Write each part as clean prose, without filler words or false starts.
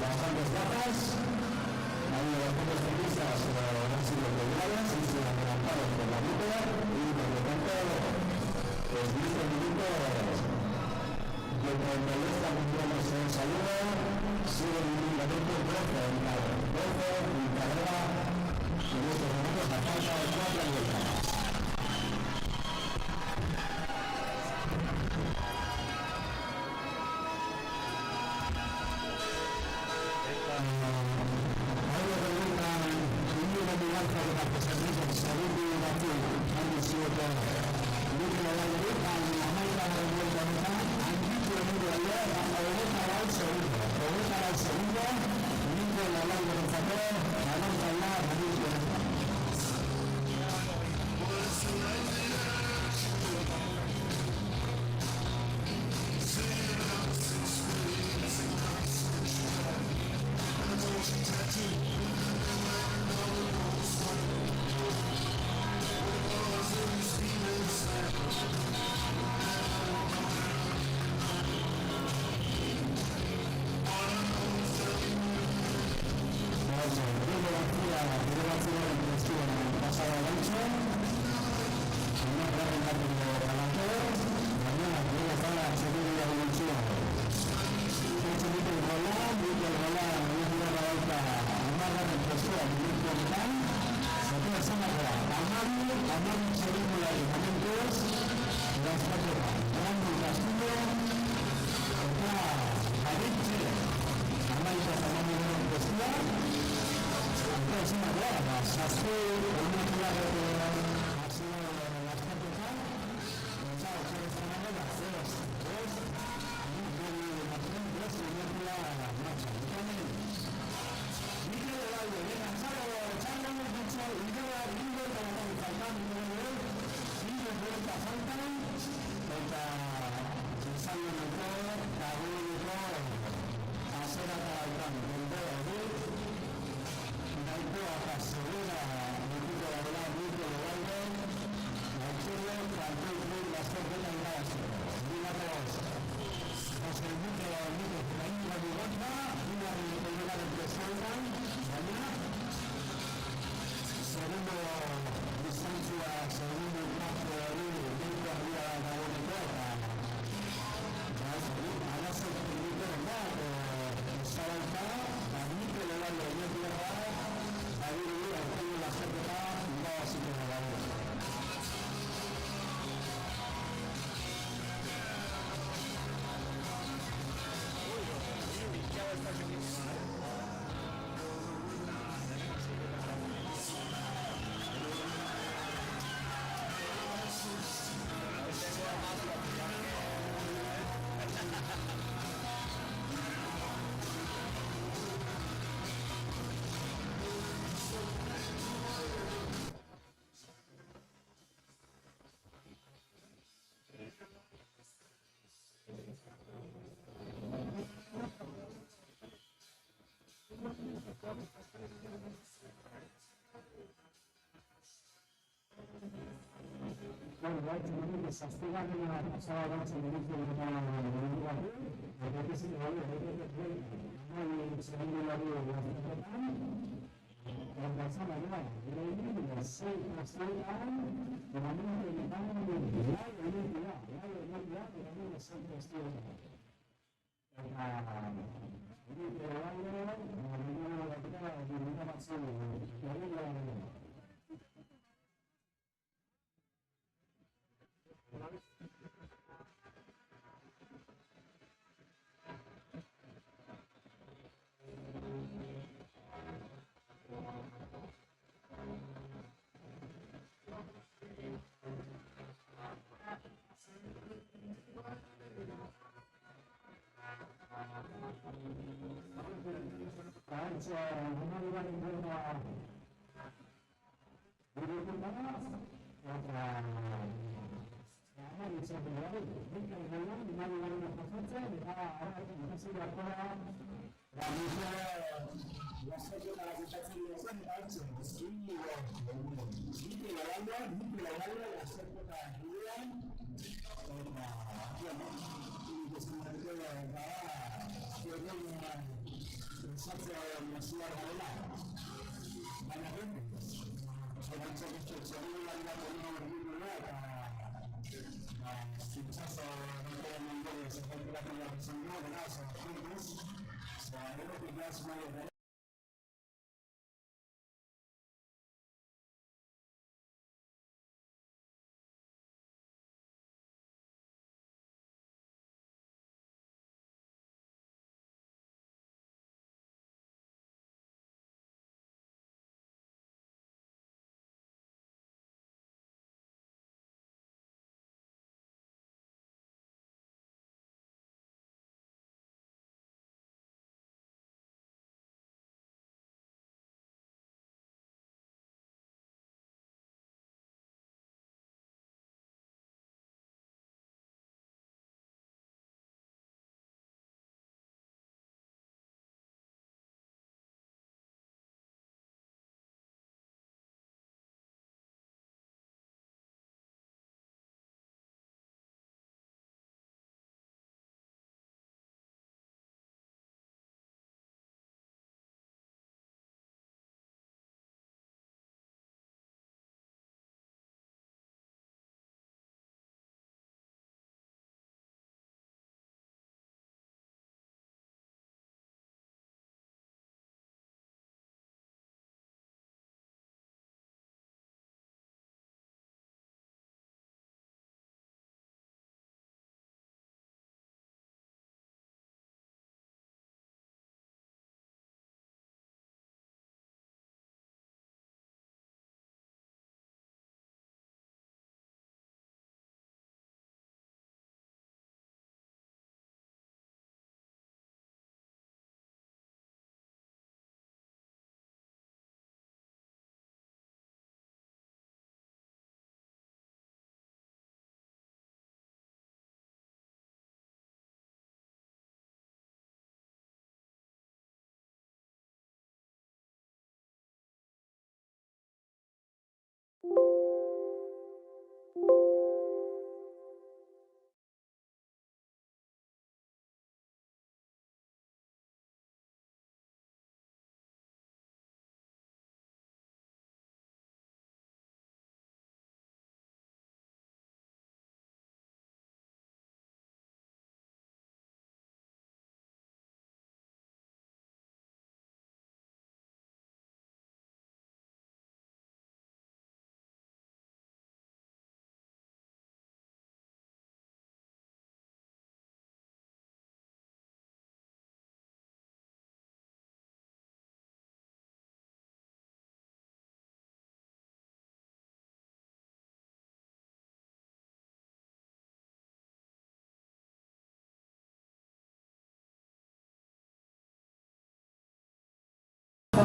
bastantes bajas. Hay algunos ciclistas que han sido peleadas y se han adelantado por la ruta y por lo tanto pues 10 minutos de cuando ya está cumpliéndose el saludo sigue únicamente 12 en carrera en estos momentos a falta de 4 vueltas.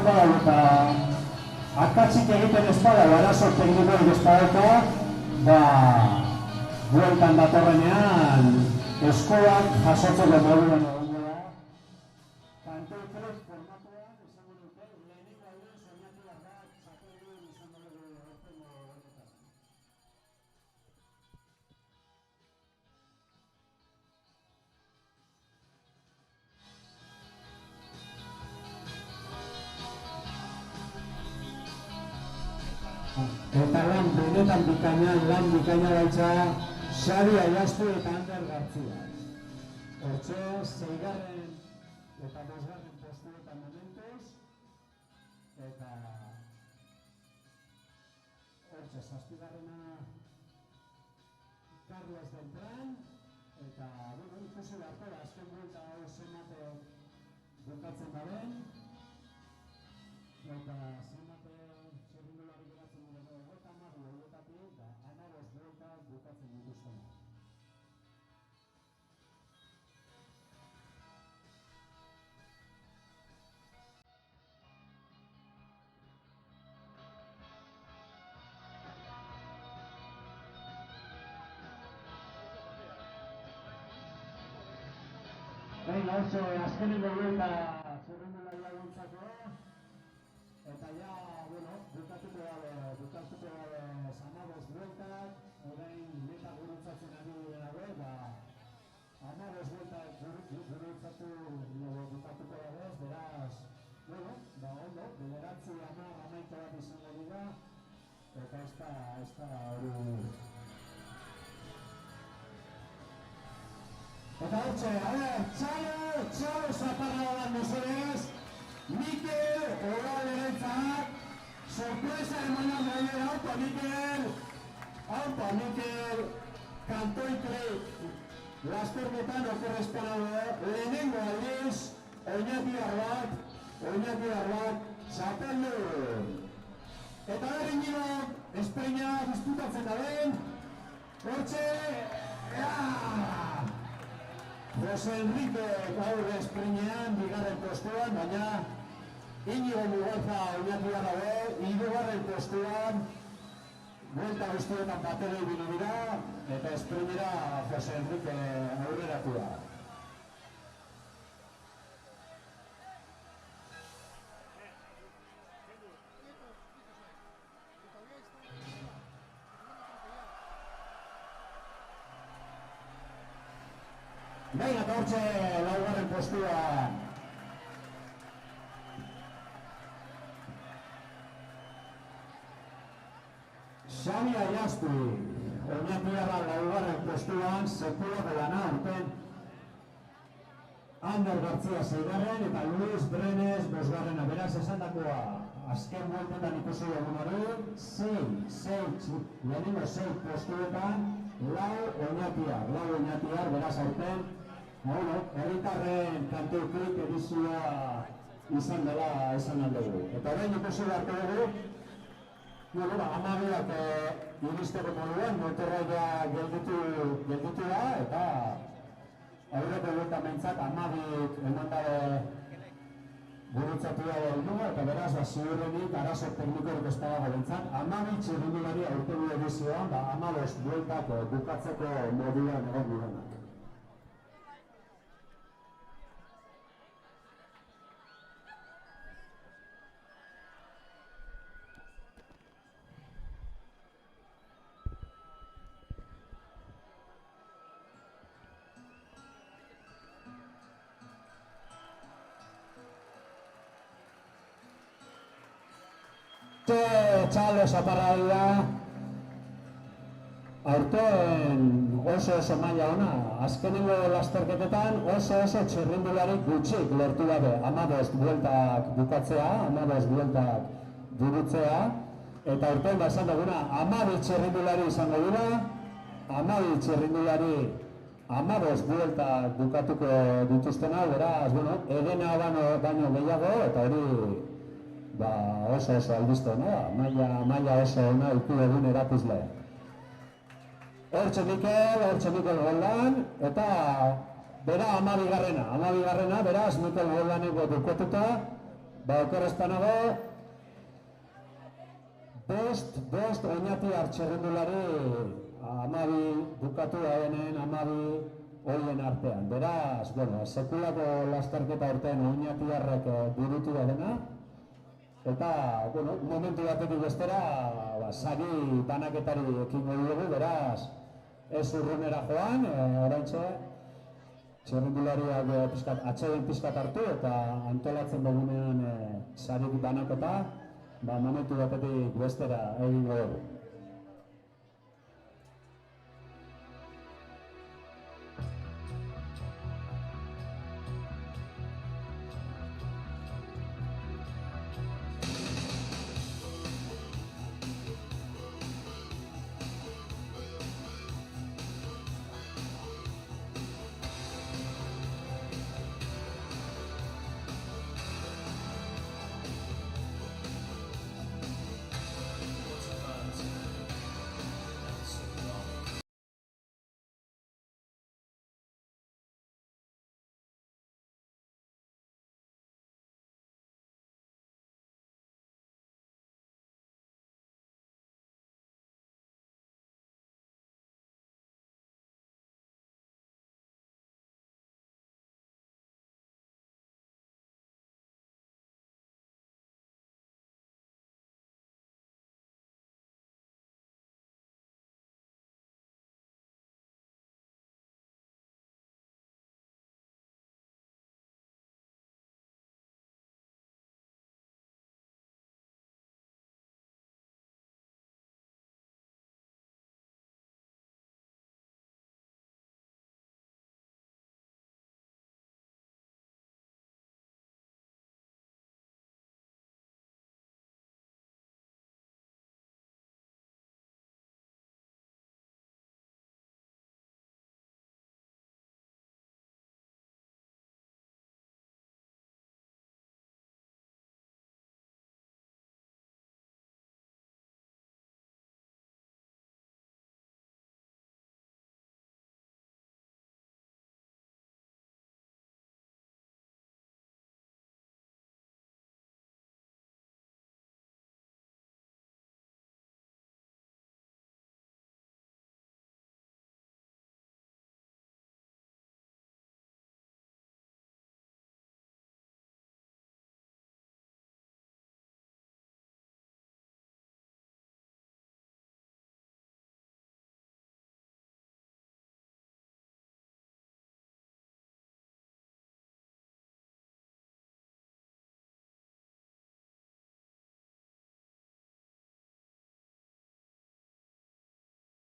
Eta akatsik egiten ez bada, arazo teknikorik ez badauka, bueltan datorrenean eskolak jasotzeko moduan egongo da. Kantoi prest formatuan, esango dute, lehenengo aldean soinatu bat da, txapeldun izango dugu aurtengo honetan. Eta benetan bikaina baitza Xabi Aiaztu eta Ander Gartzia. Hortxe, 6. eta 5. postuetan momentuz, eta hortxe, 7. Carlos Beltrán, eta ikusi beharko da, azken buelta hau zenate bukatzen daren, eta zenate txirrindulari geratzen dira, 50 horietatik, eta 15 buelta bukatzen dituztena. Venga, oso, azkeneko buelta zerrendularia gontzako. Eta ja, bueno, bukatuko gabe amabost bueltak, orain meta gurutzatzen ari dago, amabost bueltak gurutzatu bukatuko gabe, beraz, bueno, ondo, bederatzi amaika bat izango dira, eta ez da hori... Eta hortxe, txalo zaparra bat mesedez, Mikel Oralerentzak, sorpresa emanak daide, haupa Mikel, kantoikleik, lasterketan okorrezpenado, lehenengo aldiz, oinatiar bat, txapeldu. Eta berrin gino, espeina disputatzen da den, hortxe, Jose Enrique gaur esprinean, bigarren postuan, baina Inigo Mugueza oinatiar dago, hirugarren postuan, buelta guztietan batera ibili dira, eta esprinera Jose Enrique aurreratu da. Venga, eta hortxe laugarren postua. Xabi Aiazpi, oinatiarra laugarren postuan, sekulako lana aurten. Ander Gartzia seigarren eta Luis Brenes bosgarrena. Beraz esandakoa, azken bueltetan ikusi dugun hori, lehenengo 6 postuetan, lau oinatiar, beraz aurten, herritarren kantoiklik edizioa izan dela esan aldugu. Eta orain ikusi beharko dugu, amabiak iristeko moduan, motorraia gelditu da, eta aurreko bueltamentzat amabik emandare gurutzatu da heldugu, eta beraz, ziurrenik arazo teknikorik ez dago bentzat, amabik txirrindulari aurtengo edizioan, amabost bueltak bukatzeko moduan egon direnak. Txalo zaparra dira, aurten oso maila ona, azkenengo lasterketetan oso txirrindulari gutxik lortu gabe, amabost bueltak bukatzea, amabost bueltak burutzea, eta aurten esan duguna, amabi txirrindulari izango dira, amabi txirrindulari amabost bueltak bukatuko dituztena, beraz, edena baino gehiago, eta hori oso albiste, maila oso ona iku egun erakuzle. Hortxe Mikel Goldan, eta bera amabigarrena, beraz Mikel Goldaneko dukotuta, okorrezpanago, bost oinatiar txerrendulari amabi bukatu daenen, amabi horien artean. Beraz, sekulako lasterketa urtean oinatiarrek burutu da dena, eta, momentu batetik bestera, sari banaketari ekingo dugu, beraz, ez urrunera joan, oraintxe, txerrendulariak atseden pizkat hartu, eta antolatzen dugunean sari banaketa, momentu batetik bestera egingo dugu.